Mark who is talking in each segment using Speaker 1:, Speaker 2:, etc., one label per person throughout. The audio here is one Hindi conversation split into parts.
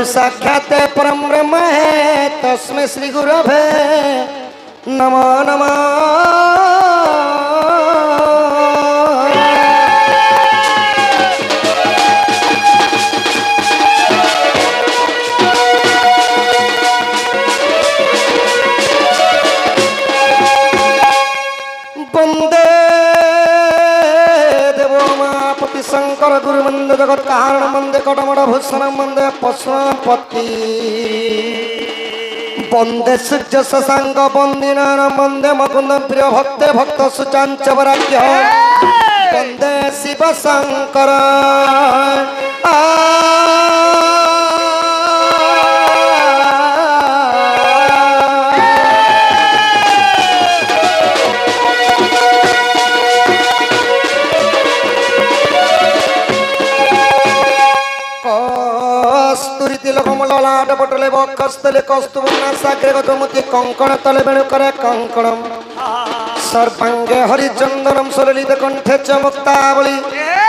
Speaker 1: साक्षात परम ब्रह्म है तस्मै श्री गुरवे नमो नमः। वंदे देवोमापति शंकर गुरु वंदे जगत कारण वंदे कटमठ भूषण वंदे पशुपति वंदे सूर्य शशांक वंदिनान वंदे मुकुंद प्रिय भक्ते भक्त सुचांचवराज्ञ वंदे शिव शंकर पटले बक्षले कस्तुबना साग्रे गजमुति कंकण तले बेणुकरे कंकणम सर्वांगे हरिचंदनम सलिलित कंठे च मुक्तावली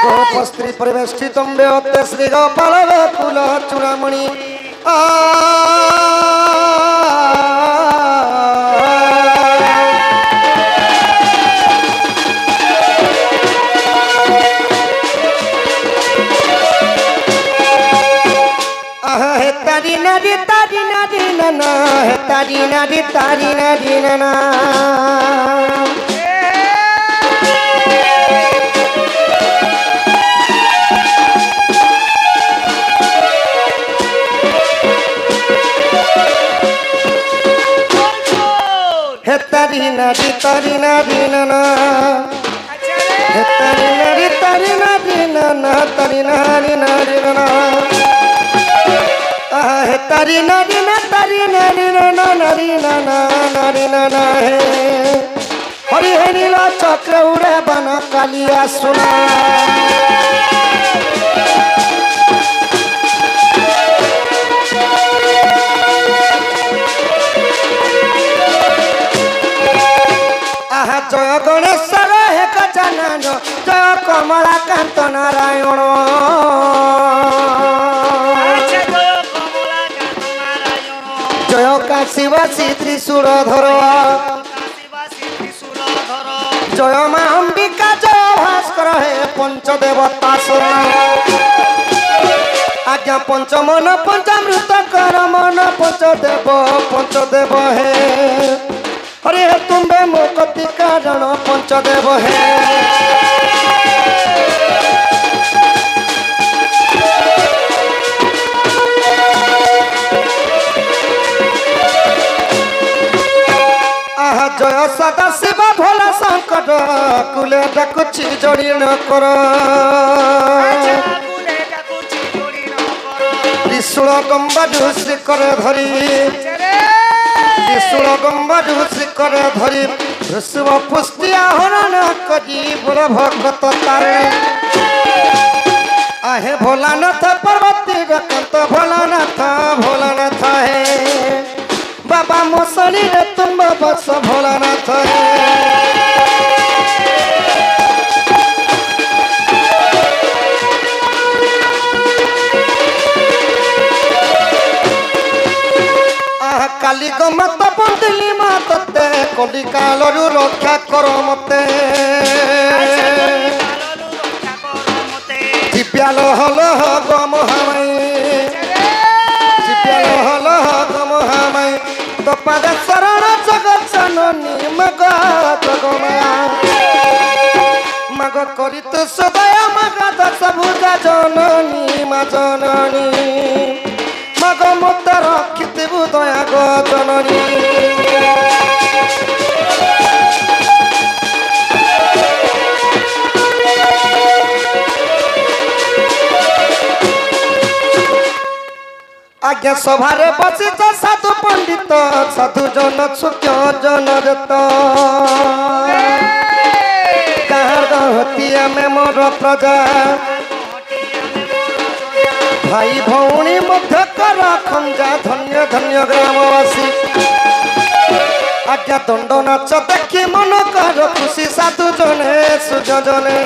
Speaker 1: गोपस्त्री परिवेष्टितं व्योते श्री गोपाल कुल चूड़ामणि तारी नारी ना हे तारी नारी ना हे तारी नारी ना तारी नारी ना हे तारी नारी ना नारी ना हे हरि हे नीला चक्र उड़े बना कालिया सुना आहा जय गणेश हे गजानन जय कमलाकांत नारायण जय काशीवासी त्रिशूलधर जय मां अंबिका जय भास्कर हे पंचदेवता शरण आज्ञा पंचमन पंचामृत कर मन पंचदेव हे हरि हे तुम्बे मुक्ति कारण पंचदेव हे जय सदा शिव भोला संकट कुले डाकुची जोड़ी न कर त्रिशूल गंबाडू श्रीकर धरी त्रिशूल गंबाडू श्रीकर धरी ऋषभ पुष्टिया हरण करी बोल भगत तारे आहे भोलानाथ पर्वती रकंत भोलानाथ है बाबा मोसली रे तुम बस भोलानाथ काली को मत बंदिली मातते कली कालरू रक्षा कर मते दिव्याल हल गम हाई दिव्याल हल गम हाई पद शरण जगत जननी मग जगमया मग करी तु सदय मग दश भुजा जननी मा जननी मग मत रखिथिबु दया गो जननी आज्ञा सभारे बसित साधु पंडित साधु जन सुख्य जन रत कहती आमे मोर प्रजा भाई भौणी मध्य कर खंजा धन्य धन्य ग्रामवासी आज्ञा दंड नाच देखी मन कर खुशी साधु जने सुज जने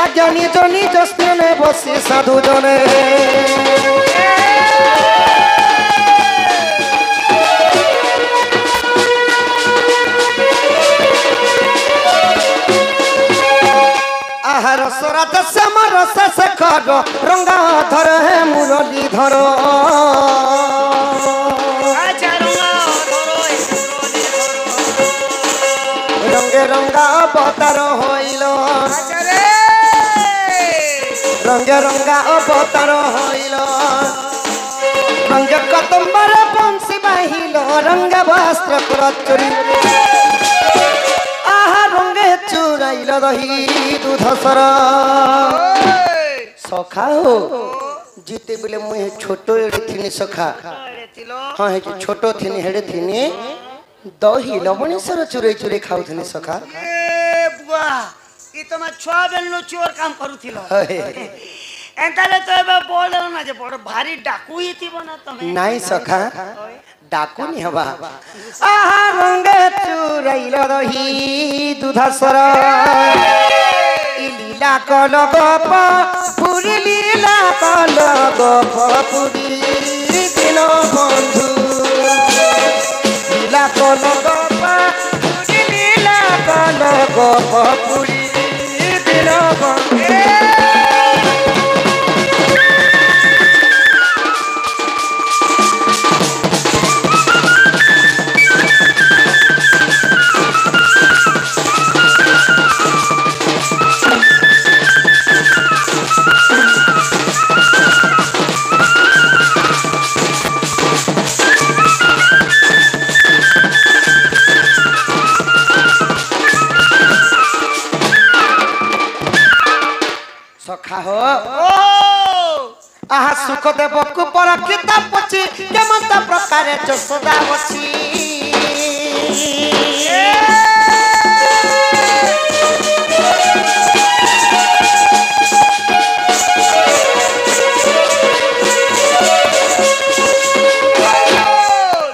Speaker 1: आज्ञा निज निज स्थाने बसी साधु जने आहार सरात श्याम रस शेखर रंगा धर है मुरली धर रंगे रंगा अवतार होइल रंगे रंगा अवतार होइल रंग कदम्बर बंशी बाहिल रंग वस्त्र प्रचुरी आहा रंगे चुराइल दही दूध सर सखा हो जीते बोले मुझे छोट थी सखा हाँ है छोट थी हेड़े थी दही लवणी सर चुरे चुरे खाऊ थी सखा
Speaker 2: छुआ बेलू चोर काम करूथिलो एंताले तो एबे बोल ना जे बड़ भारी डाकू ही थी बना तमे
Speaker 1: नहीं सखा डाकू नहीं हवा आहा रंगे चुराइल दही दूध सर लीला कल गप पुरी लीला कल गप पुरी दिन बंधु लीला कल गप पुरी लीला कल गप पुरी दिन बंधु सखा हो आहा सुख देव को परीक्षा पची केमंत प्रकार जसोदा बची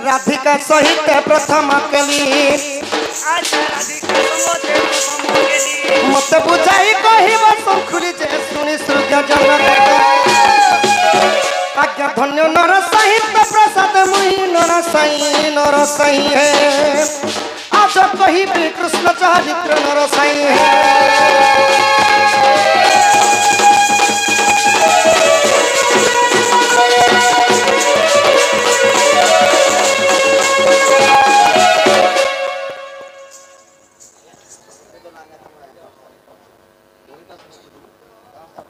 Speaker 1: राधिका सहित प्रथम कली मत बुझाई कहब शंखुरी जे शुणी सूर्य जन आज्ञा धन्य नर साहित्य प्रसाद मुहि नर साई है आज कही कृष्ण चरित्र नर साई है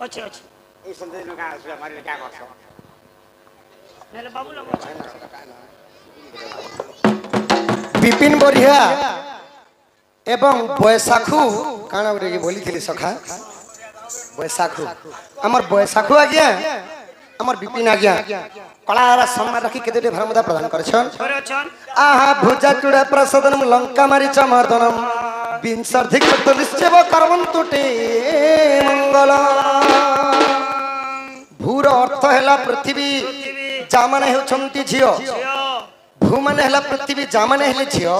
Speaker 2: अच्छे अच्छे
Speaker 3: ये संदेश में कहा उसमें हमारे लिए क्या करते हो
Speaker 2: मेरे बाबू लोग
Speaker 1: विपिन बरिया एवं बैसाखु काना बोले बोली थी सखा बैसाखु आमर बैसाखु आज्ञा आमर विपिन आज्ञा कलाहारा सम्मान रखी केते भरमदा प्रदान करछन आहा भुजा चूड़ा प्रसादन लंका मारी चमर्दनम विंशर्धिक निश्चय करवंतुटे मंगल भूर अर्थ हैला पृथ्वी जामने होछंती झियो भू माने हैला पृथ्वी जामने हैले झियो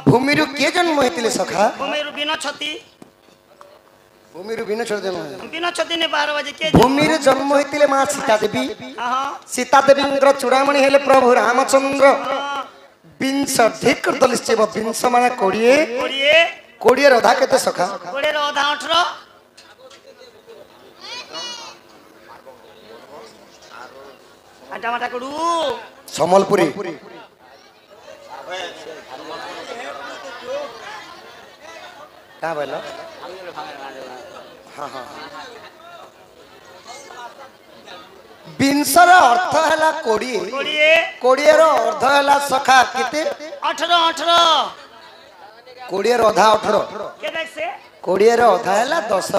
Speaker 1: भूमिरु के जन्म होइतिले सखा
Speaker 2: भूमिरु बिना छती
Speaker 1: भूमिरु बिना छती
Speaker 2: बिना छती ने 12 बजे के
Speaker 1: भूमिरु जन्म होइतिले मां सीता देवी सीता देवींद्र चूड़ामणि हैले प्रभु रामचंद्र विंशर्धिक निश्चय विंश माने कोड़िए रधा केते सखा
Speaker 2: कोड़िए रधा 18 आटा माटा करू
Speaker 1: समलपुरी का बोलो हां हां विंशर अर्थ हैला कोड़िए रो अर्थ हैला सखा केते
Speaker 2: 18
Speaker 1: कोड़िए रो अधा 18
Speaker 2: के देख से
Speaker 1: कोड़िए रो अधा हैला 10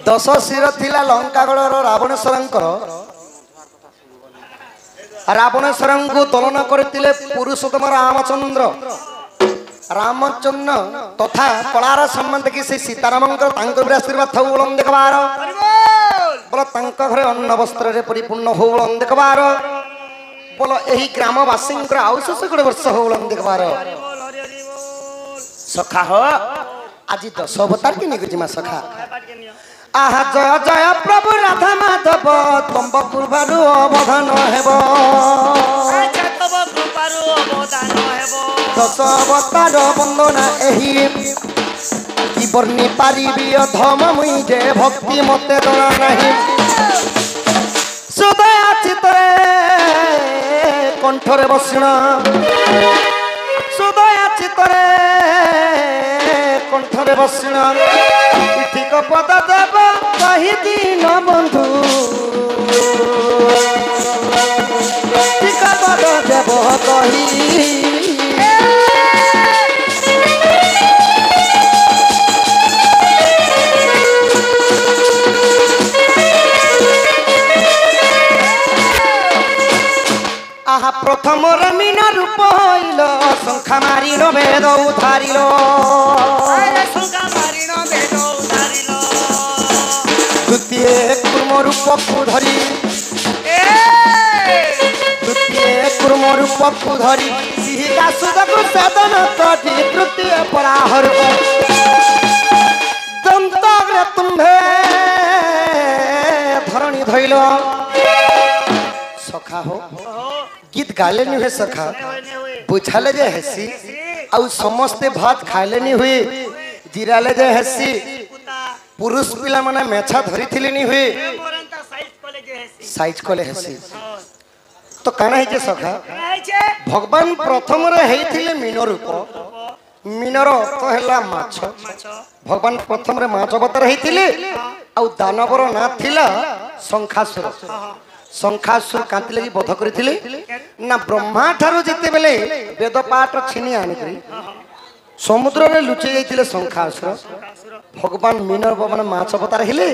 Speaker 1: दश शिर थिला लंकागढ़र रावणेश्वरंकर रावणेश्वर को दलन करते पुरुषोत्तम रामचंद्र तथा कलार सम्मान देखी से सीताराम आशीर्वाद हो बोल देखबार बोल घरे अन्न वस्त्र परिपूर्ण हो बोल देखबार बोल यही ग्रामवासी आउश 1 वर्ष हो बोल देखबार सखा हो आज 10 अवतार के निकुजिमा सखा आहा जय जय प्रभु राधा माधव तंब कृपारु अवधान हेबो दश अवतार वंदना एही कि वर्णी पारिबी अधम मुई जे भक्ति मते दना नहीं सुदया चित्रे कंठरे बसिण सुदया चित्रे कंठरे बसिण ठीक पद देव कही दीन बंधु ठीक पद देव कही आहा प्रथम मीना रूप हईल शंखा मारिल वेद उधारिल द्वितीय कुर्म रूप को धरी द्वितीय कुर्म रूप को धरी सिहिका सुदक साधन कटी तृतीय पराहर दंताग्र तुम्भे धरणी धैल सखा हो गीत गाले नहीं हुए सखा बुझाले जे हेसी आउ समस्ते भात खाले नहीं हुए जिराले जे हेसी पुरुष पिला माने मेछा धरी थिले नहीं हुए साइज कोले हेसी तो काना है जे सखा भगवान प्रथम रे हेथिले मीन रूप मीनर अर्थ हैला माछ भगवान प्रथम रे माछ अवतार हेथिले आउ दानवर ना थिला शंखासुर शंखासुर कांति लगी बध करथिले ना ब्रह्मा ठारो जेते बेले वेद पाठ छिनी आनिकरी समुद्र रे लुचि जाइथिले शंखासुर भगवान मीनर भगवान माछ अवतार हेले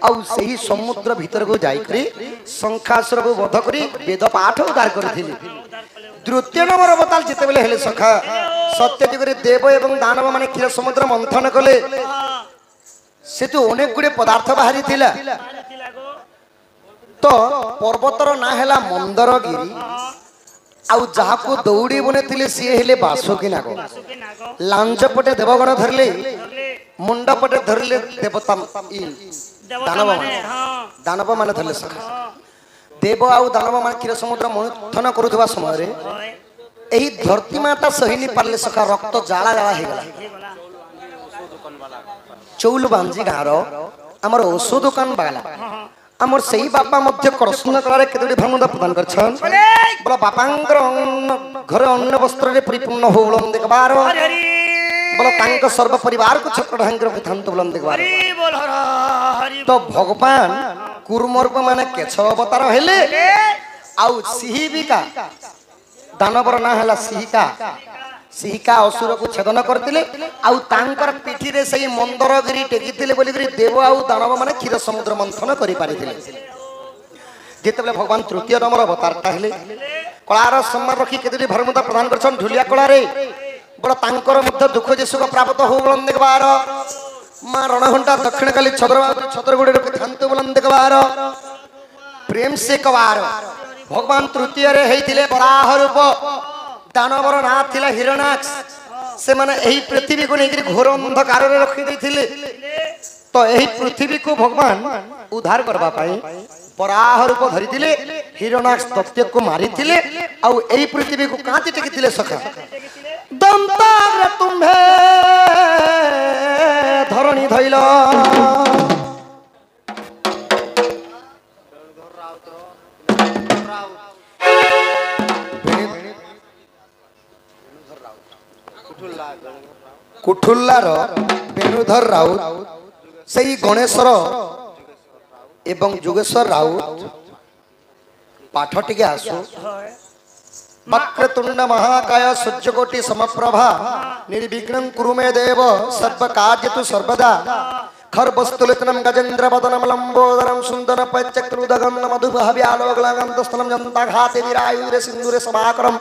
Speaker 1: आउ सही समुद्र भीतर को जाई करी शंखासुर को वध करी वेद पाठ उद्धार करथिले द्वितीय नंबर अवतार जेते बेले हेले सखा सत्य जुगरे देव एवं दानव माने क्षीर समुद्र मंथन कले से तो अनेक गुडे पदार्थ बाहरी थिला तो पर्वतर ना हैला मंदरगिरी आउ जहा को दौड़ी बने थिले सी हेले बासुकी नाग लांज पटे देवगण धरले मुंड पटे धरले देवता दानव माने धरले सखा देव आउ दानव माने क्षीर समुद्र मंथन करुवा समय रे एही धरती माता सहिनी पारले सखा रक्त जाला जाला हे गला चौल बांजी गारो हमर औषध दुकान बाला आमर सही बापा मध्य कृष्ण कलारे केतोडी भानुदा प्रदान करछन बोला बापांकर घर अन्न वस्त्र रे परिपूर्ण हो बोलम देखबार बोला तांक सर्व परिवार को छत्र ढांकर कथांत बोलम देखबार तो भगवान कुर्मर्प माने केछ अवतार हेले आउ सिहिबिका दानवर ना हला सिहिका सिहिका असुर को छेदन करतिले आउ तांकर पिठी रे सही मंदरगिरी टेकितिले बोली करी देव आउ दानव माने क्षीर समुद्र मंथन करि पारितिले जेतेबेले भगवान तृतीय नंबर अवतार हेले कलार सम्मान रखी केतोडी भरमुदा प्रदान करछन ढुलिया कलारे बड़ तांकर मध्य दुख जे सुख प्राप्त हो बोलन देखबार मां रणघंटा दक्षिण काली छत्रगुड़ी रे थांत बोलन देखबार प्रेम से कवार भगवान तृतीय रे हेतिले बराह रूप दानवर ना थिला हिरणाक्ष से माने एही पृथ्वी को नेकरी घोर अंधकार रे रखी दैथिले तो एही पृथ्वी को भगवान उद्धार करबा पाई बराह रूप धरिथिले हिरणाक्ष दैत्य को मारिथिले आउ एही पृथ्वी को कांति टेकिथिले सखा दंताग्र तुम्भे धरणी धैला कुठुल्लार बेणुधर राउत सही गणेशर एवं जोगेश्वर राउत पाठ टिके आसु वक्रतुंड महाकाय सूर्यकोटि समप्रभा निर्विघ्नं कुरु मे देव सर्व कार्य तु सर्वदा खरबस्तुलितनं गजेन्द्रवदनं लम्बोदरं सुन्दरं पैचक्रुदगं मधुभाव्यालोकलागं दस्तनं जन्ताघाते विरायुरे सिन्दूरे सभाकरं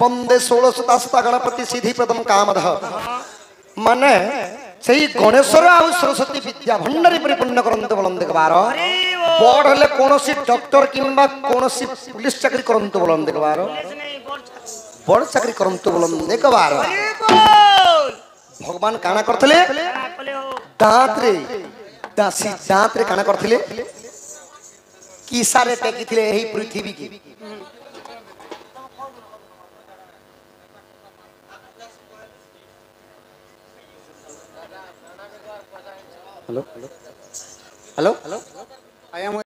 Speaker 1: वन्दे षोडशतास्ता गणपति सिद्धिप्रदं कामदः माने सेही गणेश्वर आ सरस्वती विद्या भंडारी परिपूर्ण करंतु बोलंदे कबार बड़ हले कोनोसी डॉक्टर किंबा कोनोसी पुलिस चाकरी करंतु बोलंदे कबार बड़ चाकरी करंतु बोलंदे कबार भगवान काना करथले दांत रे दासी दांत रे काना करथले की सारे टेकिथिले एही पृथ्वी की hello hello hello I am